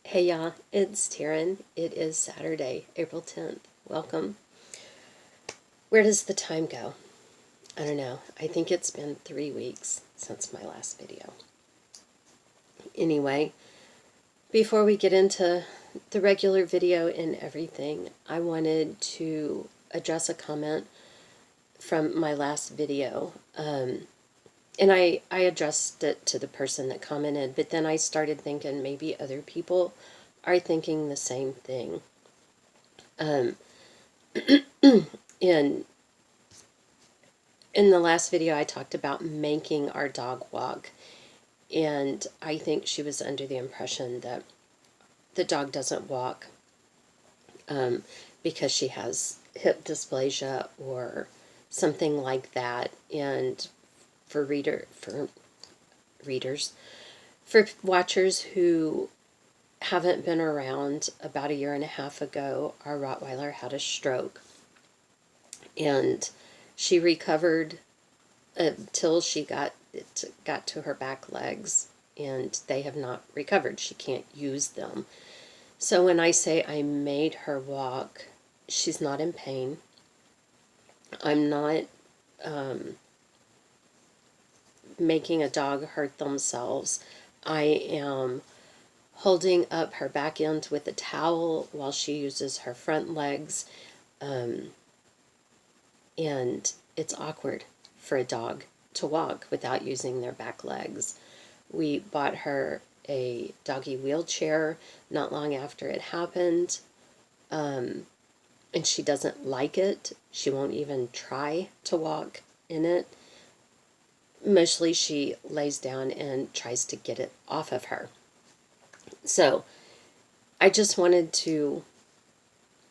Hey y'all, it's Taryn. It is Saturday, April 10th. Welcome. Where does the time go? I don't know. I think it's been 3 weeks since my last video. Anyway, before we get into the regular video and everything, I wanted to address a comment from my last video. And I addressed it to the person that commented, but then I started thinking maybe other people are thinking the same thing. In the last video, I talked about making our dog walk, and I think she was under the impression that the dog doesn't walk because she has hip dysplasia or something like that. And for watchers who haven't been around, about 1.5 years ago, our Rottweiler had a stroke, and she recovered until she got to her back legs, and they have not recovered. She can't use them. So when I say I made her walk, she's not in pain. I'm not making a dog hurt themselves. I am holding up her back end with a towel while she uses her front legs. And it's awkward for a dog to walk without using their back legs. We bought her a doggy wheelchair not long after it happened, and she doesn't like it. She won't even try to walk in it. Mostly she lays down and tries to get it off of her. So I just wanted to,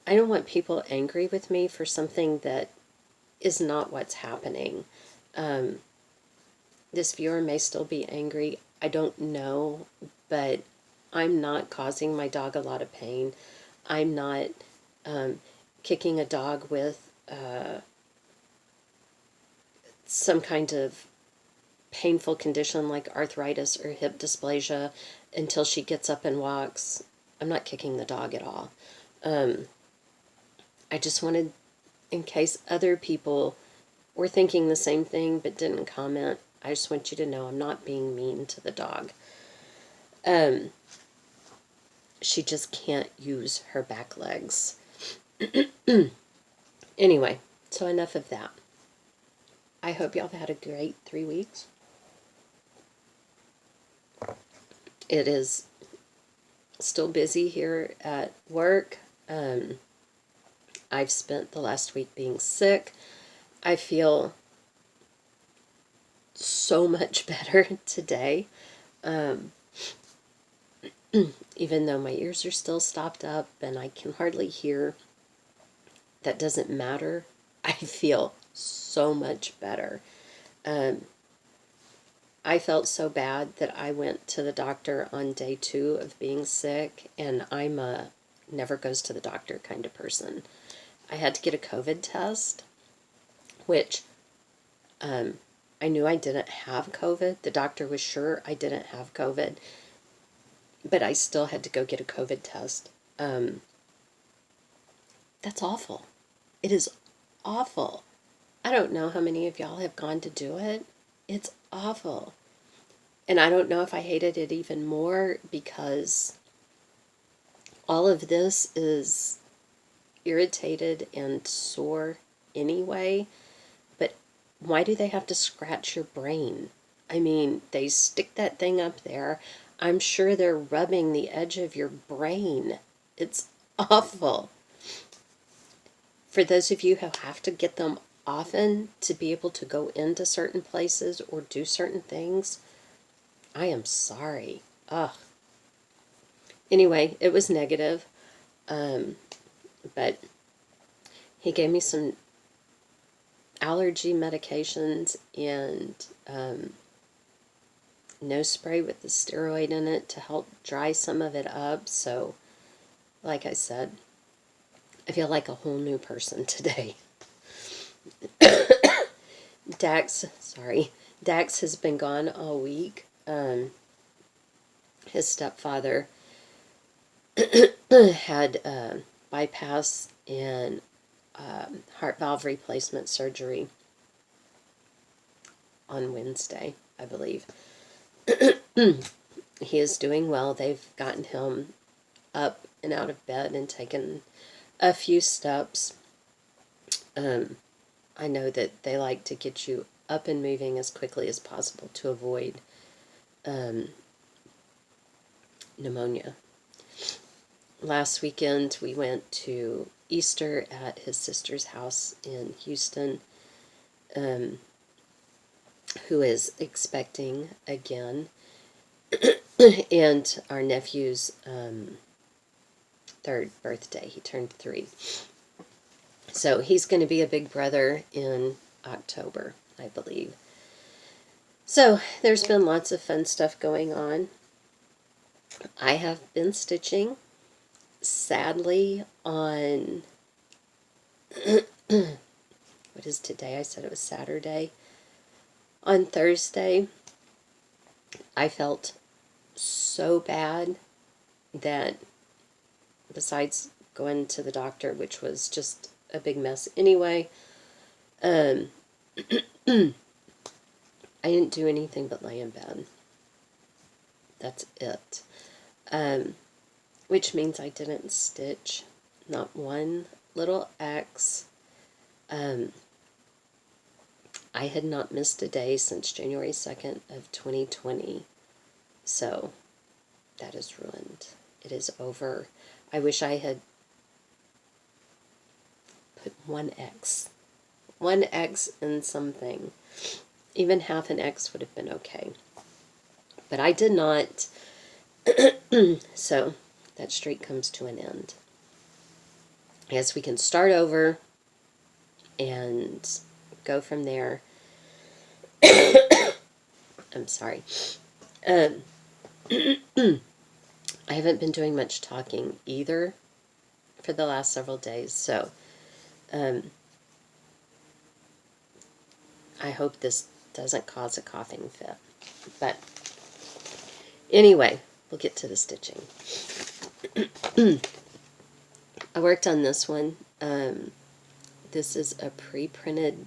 I don't want people angry with me for something that is not what's happening. This viewer may still be angry. I don't know, but I'm not causing my dog a lot of pain. I'm not kicking a dog with some kind of painful condition like arthritis or hip dysplasia until she gets up and walks. I'm not kicking the dog at all. I just wanted, in case other people were thinking the same thing but didn't comment, I just want you to know I'm not being mean to the dog. She just can't use her back legs. Anyway, so enough of that. I hope y'all have had a great 3 weeks. It is still busy here at work. I've spent the last week being sick. I feel so much better today. Even though my ears are still stopped up and I can hardly hear, that doesn't matter. I feel so much better. I felt so bad that I went to the doctor on day 2 of being sick, and I'm a never goes to the doctor kind of person. I had to get a COVID test, which I knew I didn't have COVID. The doctor was sure I didn't have COVID, but I still had to go get a COVID test. That's awful. It is awful. I don't know how many of y'all have gone to do it. It's awful. And I don't know if I hated it even more because all of this is irritated and sore anyway. But why do they have to scratch your brain? I mean, they stick that thing up there. I'm sure they're rubbing the edge of your brain. It's awful. For those of you who have to get them often to be able to go into certain places or do certain things, I am sorry. Ugh. Anyway, it was negative. But he gave me some allergy medications and nose spray with the steroid in it to help dry some of it up. So, like I said, I feel like a whole new person today. Dax has been gone all week. His stepfather had bypass and heart valve replacement surgery on Wednesday, I believe. He is doing well. They've gotten him up and out of bed and taken a few steps. I know that they like to get you up and moving as quickly as possible to avoid pneumonia. Last weekend we went to Easter at his sister's house in Houston, who is expecting again, and our nephew's third birthday. He turned 3. So he's going to be a big brother in October, I believe. So there's been lots of fun stuff going on. I have been stitching, sadly, on, what is today? I said it was Saturday. On Thursday, I felt so bad that besides going to the doctor, which was just a big mess anyway, I didn't do anything but lay in bed. That's it. Which means I didn't stitch not one little X. I had not missed a day since January 2nd of 2020. So that is ruined. It is over. I wish I had put one X in something. Even half an X would have been okay. But I did not. So that streak comes to an end. I guess we can start over and go from there. I'm sorry. I haven't been doing much talking either for the last several days, so I hope this doesn't cause a coughing fit. But anyway, we'll get to the stitching. I worked on this one. This is a pre-printed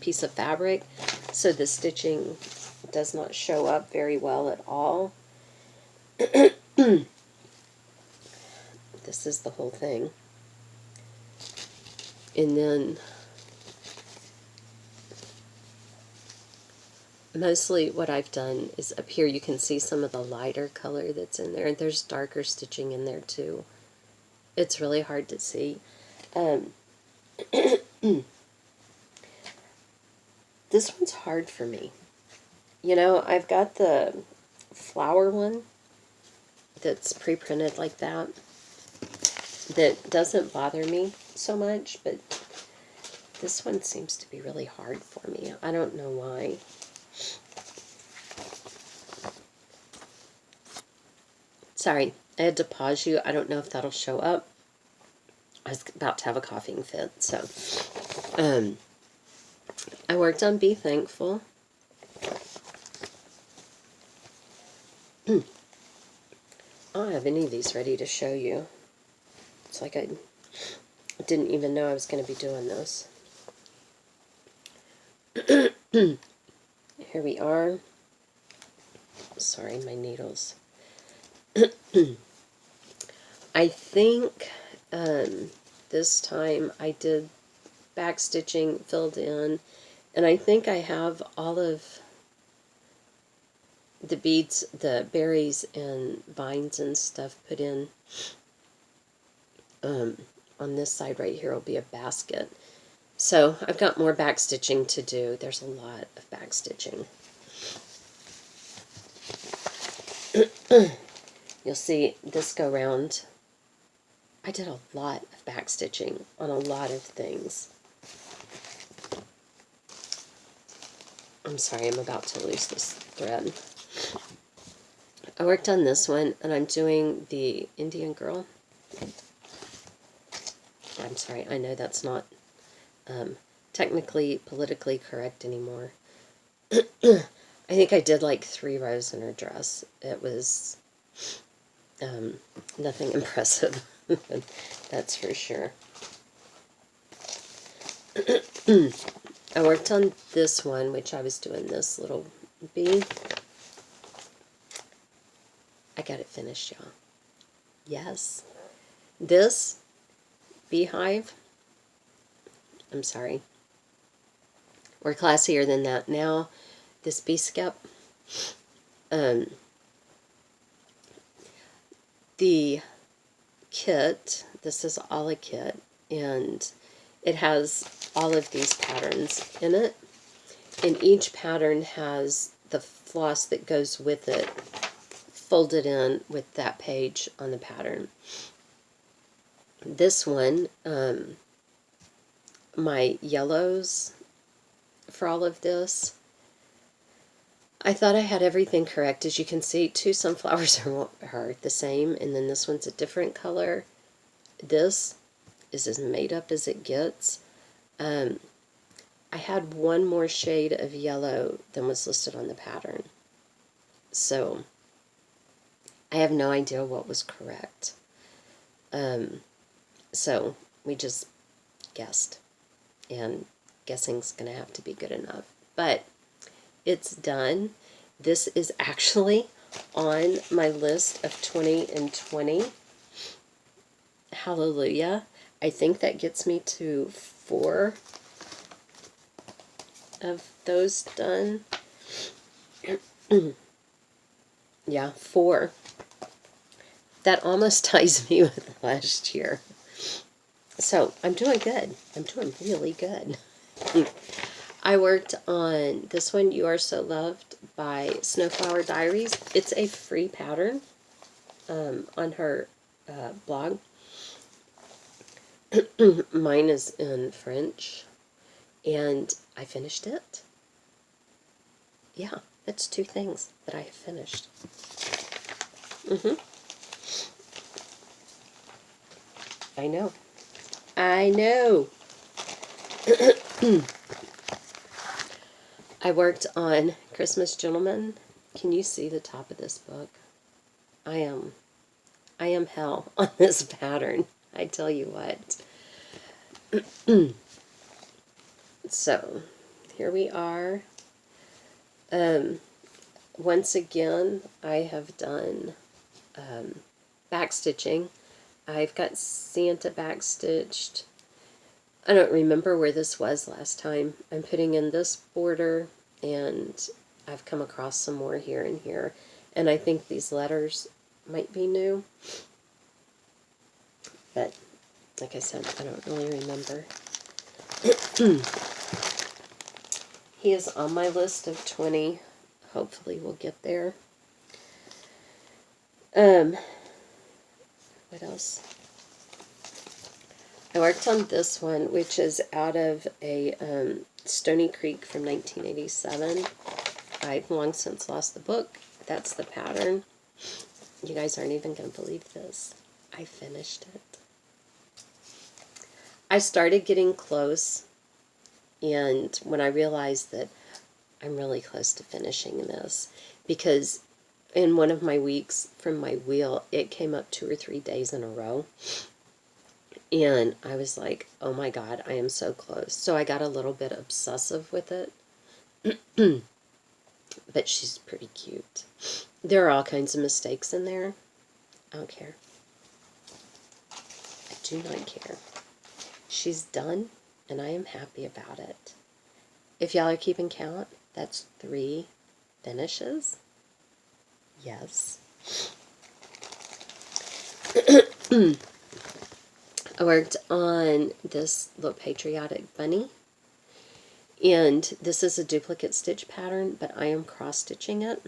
piece of fabric, so the stitching does not show up very well at all. This is the whole thing. And then mostly what I've done is up here you can see some of the lighter color that's in there, and there's darker stitching in there too. It's really hard to see. This one's hard for me. You know, I've got the flower one that's pre-printed like that doesn't bother me so much, but this one seems to be really hard for me. I don't know why. Sorry, I had to pause you. I don't know if that'll show up. I was about to have a coughing fit, so I worked on Be Thankful. I don't have any of these ready to show you. It's like I didn't even know I was going to be doing this. Here we are. Sorry, my needles. I think this time I did back stitching filled in, and I think I have all of the beads, the berries and vines and stuff put in. On this side right here will be a basket. So I've got more back stitching to do. There's a lot of back stitching. You'll see this go round. I did a lot of back stitching on a lot of things. I'm sorry, I'm about to lose this thread. I worked on this one, and I'm doing the Indian girl. I'm sorry, I know that's not technically, politically correct anymore. I think I did like 3 rows in her dress. It Nothing impressive, that's for sure. I worked on this one, which I was doing this little bee. I got it finished, y'all. Yes. This beehive, I'm sorry, we're classier than that now. This bee skep, the kit, this is all a kit, and it has all of these patterns in it, and each pattern has the floss that goes with it folded in with that page on the pattern. This one, my yellows for all of this, I thought I had everything correct. As you can see, 2 sunflowers are the same, and then this one's a different color. This is as made up as it gets. I had one more shade of yellow than was listed on the pattern. So I have no idea what was correct. So we just guessed. And guessing's going to have to be good enough. But it's done. This is actually on my list of 20 and 20. Hallelujah. I think that gets me to 4 of those done. Yeah, 4. That almost ties me with last year. So I'm doing good. I'm doing really good. I worked on this one, You Are So Loved by Snowflower Diaries. It's a free pattern on her blog. Mine is in French, and I finished it. Yeah, that's 2 things that I have finished. I know. I know. I worked on Christmas Gentleman. Can you see the top of this book? I am hell on this pattern. I tell you what. So, here we are. Once again, I have done backstitching. I've got Santa backstitched. I don't remember where this was last time. I'm putting in this border, and I've come across some more here and here. And I think these letters might be new. But, like I said, I don't really remember. He is on my list of 20. Hopefully we'll get there. What else? I worked on this one, which is out of a Stony Creek from 1987. I've long since lost the book. That's the pattern. You guys aren't even going to believe this. I finished it. I started getting close, and when I realized that I'm really close to finishing this, because in one of my weeks from my wheel, it came up 2 or 3 days in a row. And I was like, oh my God, I am so close. So I got a little bit obsessive with it. But she's pretty cute. There are all kinds of mistakes in there. I don't care. I do not care. She's done, and I am happy about it. If y'all are keeping count, that's 3 finishes. Yes. I worked on this little patriotic bunny, and this is a duplicate stitch pattern, but I am cross-stitching it.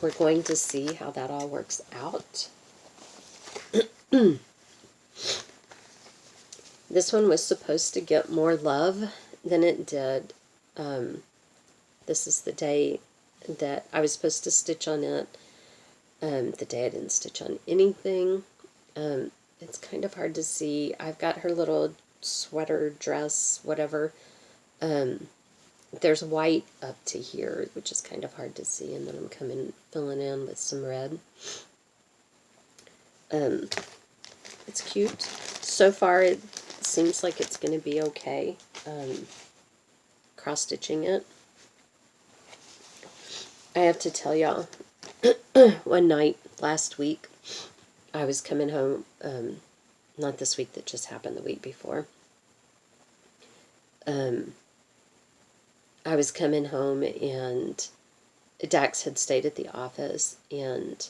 We're going to see how that all works out. This one was supposed to get more love than it did. This is the day that I was supposed to stitch on it. The day I didn't stitch on anything. It's kind of hard to see. I've got her little sweater, dress, whatever. There's white up to here, which is kind of hard to see, and then I'm filling in with some red. It's cute. So far, it seems like it's going to be okay. Cross-stitching it. I have to tell y'all, one night last week, I was coming home, not this week that just happened, the week before. I was coming home and Dax had stayed at the office, and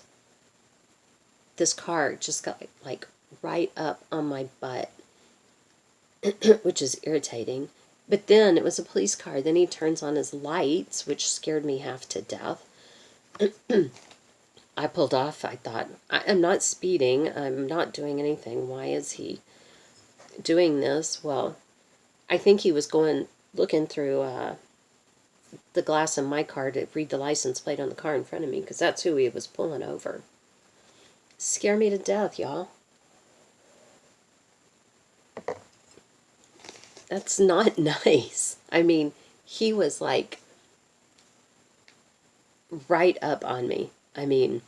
this car just got like right up on my butt, which is irritating. But then it was a police car. Then he turns on his lights, which scared me half to death. I pulled off. I thought, I'm not speeding. I'm not doing anything. Why is he doing this? Well, I think he was looking through the glass in my car to read the license plate on the car in front of me, because that's who he was pulling over. Scare me to death, y'all. That's not nice. I mean, he was like right up on me. I mean,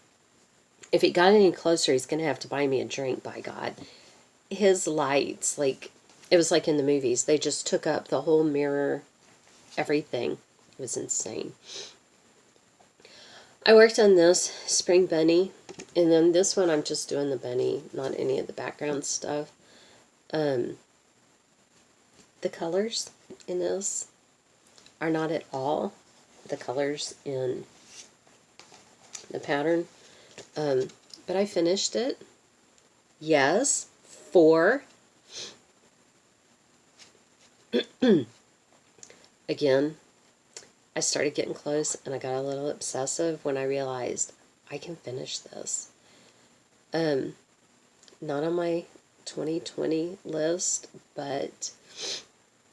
if he got any closer, he's going to have to buy me a drink, by God. His lights, like, it was like in the movies. They just took up the whole mirror, everything. It was insane. I worked on this spring bunny, and then this one I'm just doing the bunny, not any of the background stuff. The colors in this are not at all the colors in the pattern. But I finished it. Yes, 4. Again, I started getting close, and I got a little obsessive when I realized I can finish this. Not on my 2020 list, but,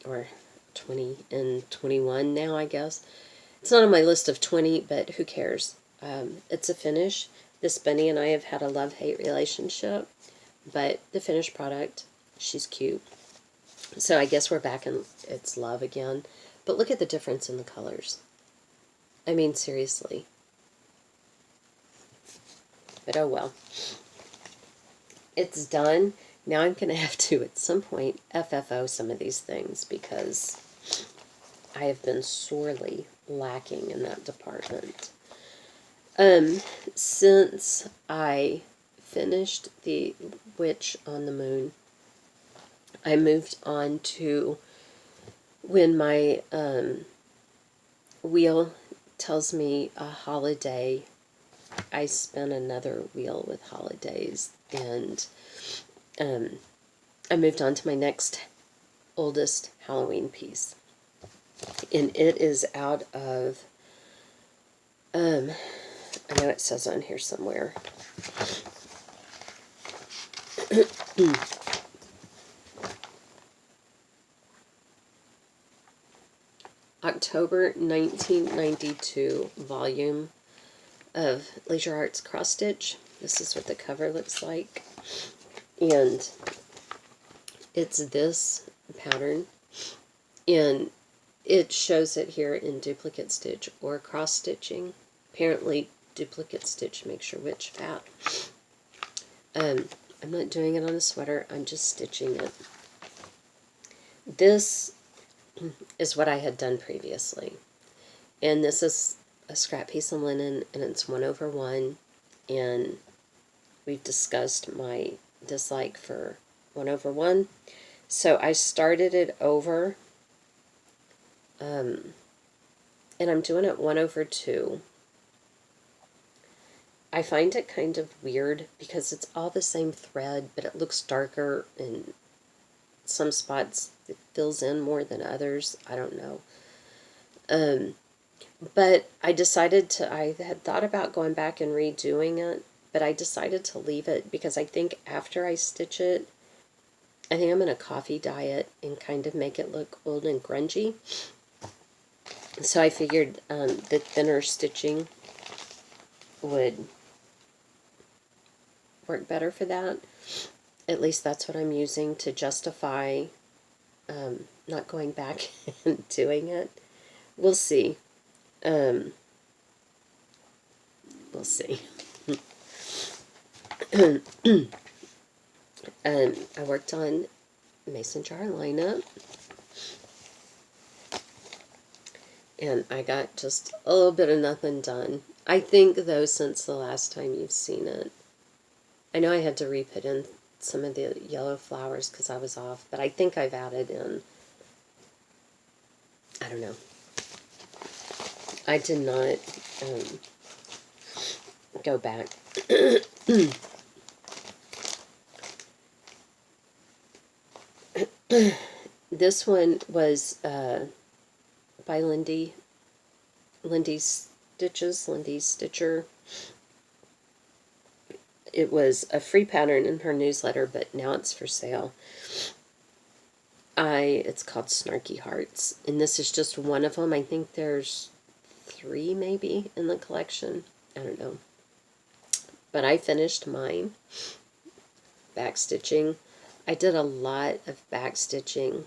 or 20 and 21 now, I guess. It's not on my list of 20, but who cares? It's a finish. This bunny and I have had a love-hate relationship, but the finished product, she's cute. So I guess we're back in its love again. But look at the difference in the colors. I mean, seriously. But oh well. It's done. Now I'm going to have to, at some point, FFO some of these things, because I have been sorely lacking in that department. Since I finished the Witch on the Moon, I moved on to when my wheel tells me a holiday, I spin another wheel with holidays, and I moved on to my next oldest Halloween piece, and it is out of I know it says on here somewhere. October 1992 volume of Leisure Arts Cross Stitch. This is what the cover looks like. And it's this pattern. And it shows it here in duplicate stitch or cross stitching. Apparently duplicate stitch makes your witch fat. I'm not doing it on a sweater, I'm just stitching it. This is what I had done previously. And this is a scrap piece of linen, and it's 1/1. And we've discussed my dislike for 1/1. So I started it over, and I'm doing it 1/2. I find it kind of weird because it's all the same thread, but it looks darker in some spots. It fills in more than others. I don't know. But I decided to, I had thought about going back and redoing it, but I decided to leave it because I think after I stitch it, I think I'm going to coffee dye it and kind of make it look old and grungy. So I figured the thinner stitching would work better for that. At least that's what I'm using to justify not going back and doing it. We'll see. We'll see. I worked on mason jar lineup, and I got just a little bit of nothing done. I think, though, since the last time you've seen it, I know I had to re-put in some of the yellow flowers because I was off, but I think I've added in, I don't know. I did not go back. This one was by Lindy Stitcher. It was a free pattern in her newsletter, but now it's for sale. It's called Snarky Hearts, and this is just one of them. I think there's 3 maybe in the collection. I don't know. But I finished mine backstitching. I did a lot of backstitching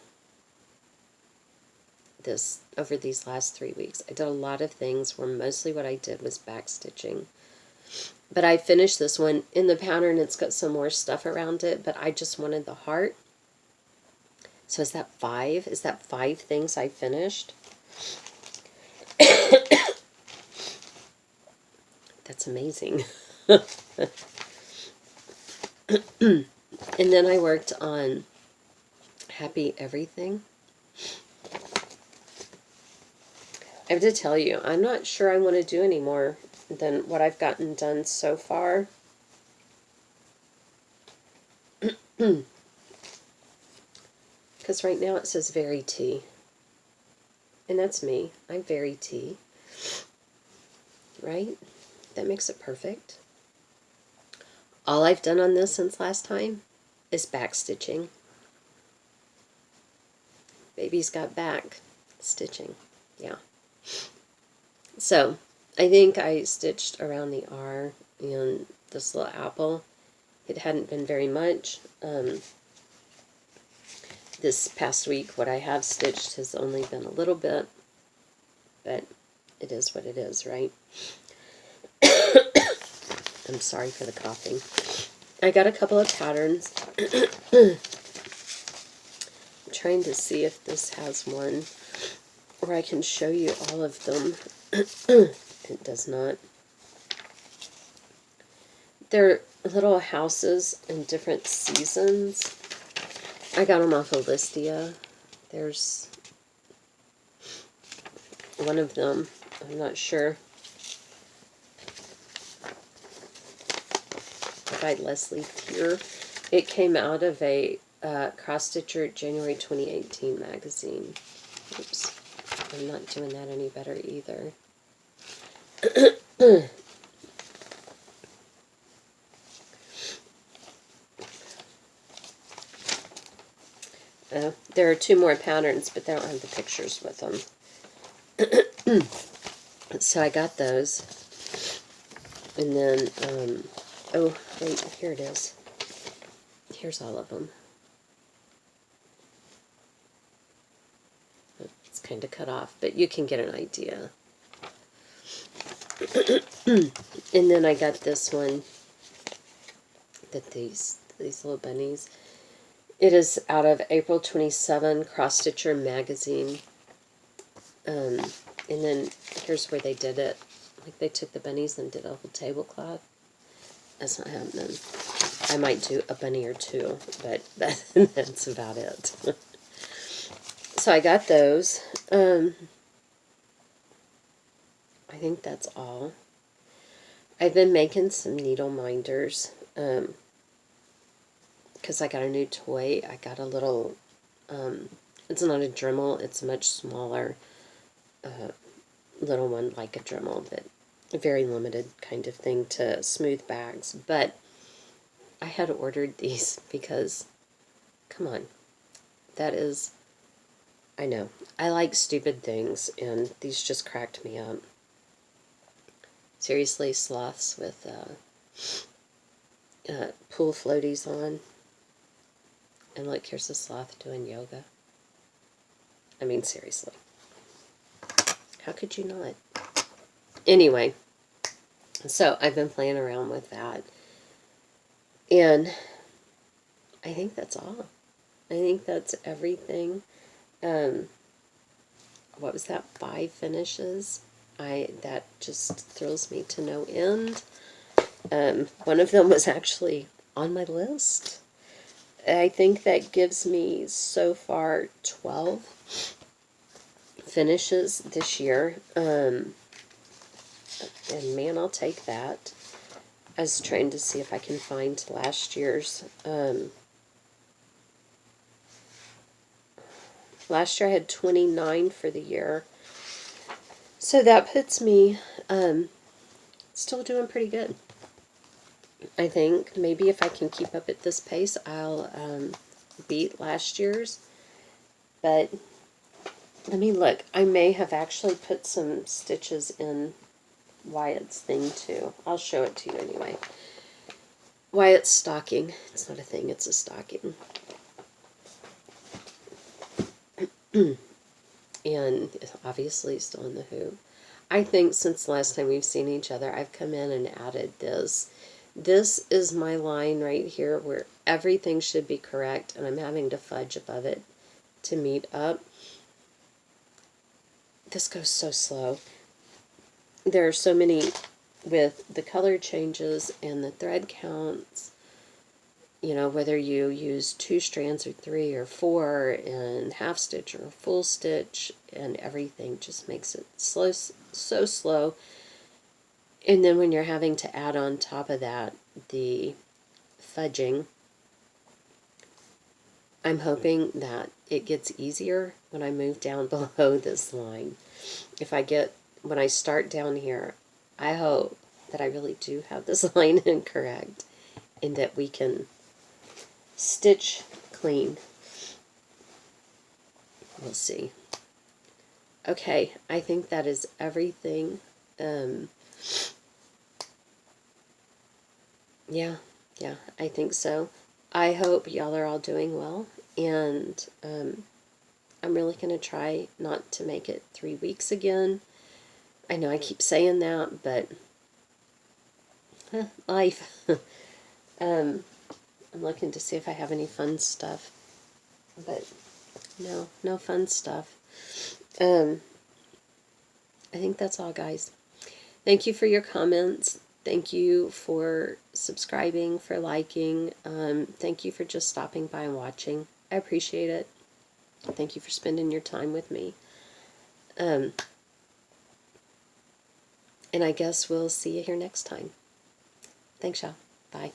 over these last 3 weeks. I did a lot of things where mostly what I did was backstitching. But I finished this one. In the pattern, it's got some more stuff around it, but I just wanted the heart. So is that 5? Is that 5 things I finished? That's amazing. And then I worked on Happy Everything. I have to tell you, I'm not sure I want to do any more than what I've gotten done so far. Because right now it says Very Tea. And that's me. I'm Very Tea. Right? That makes it perfect. All I've done on this since last time is backstitching. Baby's got back stitching. Yeah. So, I think I stitched around the R in this little apple. It hadn't been very much. This past week, what I have stitched has only been a little bit, but it is what it is, right? I'm sorry for the coughing. I got a couple of patterns. I'm trying to see if this has one where I can show you all of them. It does not. They're little houses in different seasons. I got them off of Listia. There's one of them. I'm not sure. By Leslie Tier. It came out of a Cross Stitcher January 2018 magazine. Oops. I'm not doing that any better either. There are 2 more patterns, but they don't have the pictures with them. So I got those. And then, oh, wait, here it is. Here's all of them. It's kind of cut off, but you can get an idea. And then I got this one, these little bunnies. It is out of April 27 Cross Stitcher magazine. And then here's where they did it. Like they took the bunnies and did a whole tablecloth. That's not happening. I might do a bunny or 2, but that's about it. So I got those. I think that's all. I've been making some needle minders. Because I got a new toy. I got a little, it's not a Dremel, it's a much smaller little one like a Dremel, but a very limited kind of thing to smooth bags. But I had ordered these because, come on, that is, I know, I like stupid things, and these just cracked me up. Seriously, sloths with pool floaties on. And look, here's a sloth doing yoga. I mean, seriously. How could you not? Anyway, so I've been playing around with that. And I think that's all. I think that's everything. What was that? 5 finishes. That just thrills me to no end. One of them was actually on my list. I think that gives me so far 12 finishes this year. And man, I'll take that. I was trying to see if I can find last year's. Last year I had 29 for the year. So that puts me still doing pretty good. I think maybe if I can keep up at this pace, I'll beat last year's. But let me look. I may have actually put some stitches in Wyatt's thing too. I'll show it to you anyway. Wyatt's stocking. It's not a thing, it's a stocking. And obviously still in the hoop. I think since the last time we've seen each other, I've come in and added this. This is my line right here where everything should be correct, and I'm having to fudge above it to meet up. This goes so slow. There are so many with the color changes and the thread counts, you know, whether you use 2 strands or 3 or 4 and half stitch or full stitch, and everything just makes it slow, so slow. And then when you're having to add on top of that the fudging, I'm hoping that it gets easier when I move down below this line. When I start down here, I hope that I really do have this line incorrect and that we can stitch clean. We'll see. Okay, I think that is everything. Yeah, I think so. I hope y'all are all doing well, and I'm really going to try not to make it 3 weeks again. I know I keep saying that, but life. I'm looking to see if I have any fun stuff, but no fun stuff. I think that's all, guys. Thank you for your comments. Thank you for subscribing, for liking. Thank you for just stopping by and watching. I appreciate it. Thank you for spending your time with me. And I guess we'll see you here next time. Thanks, y'all. Bye.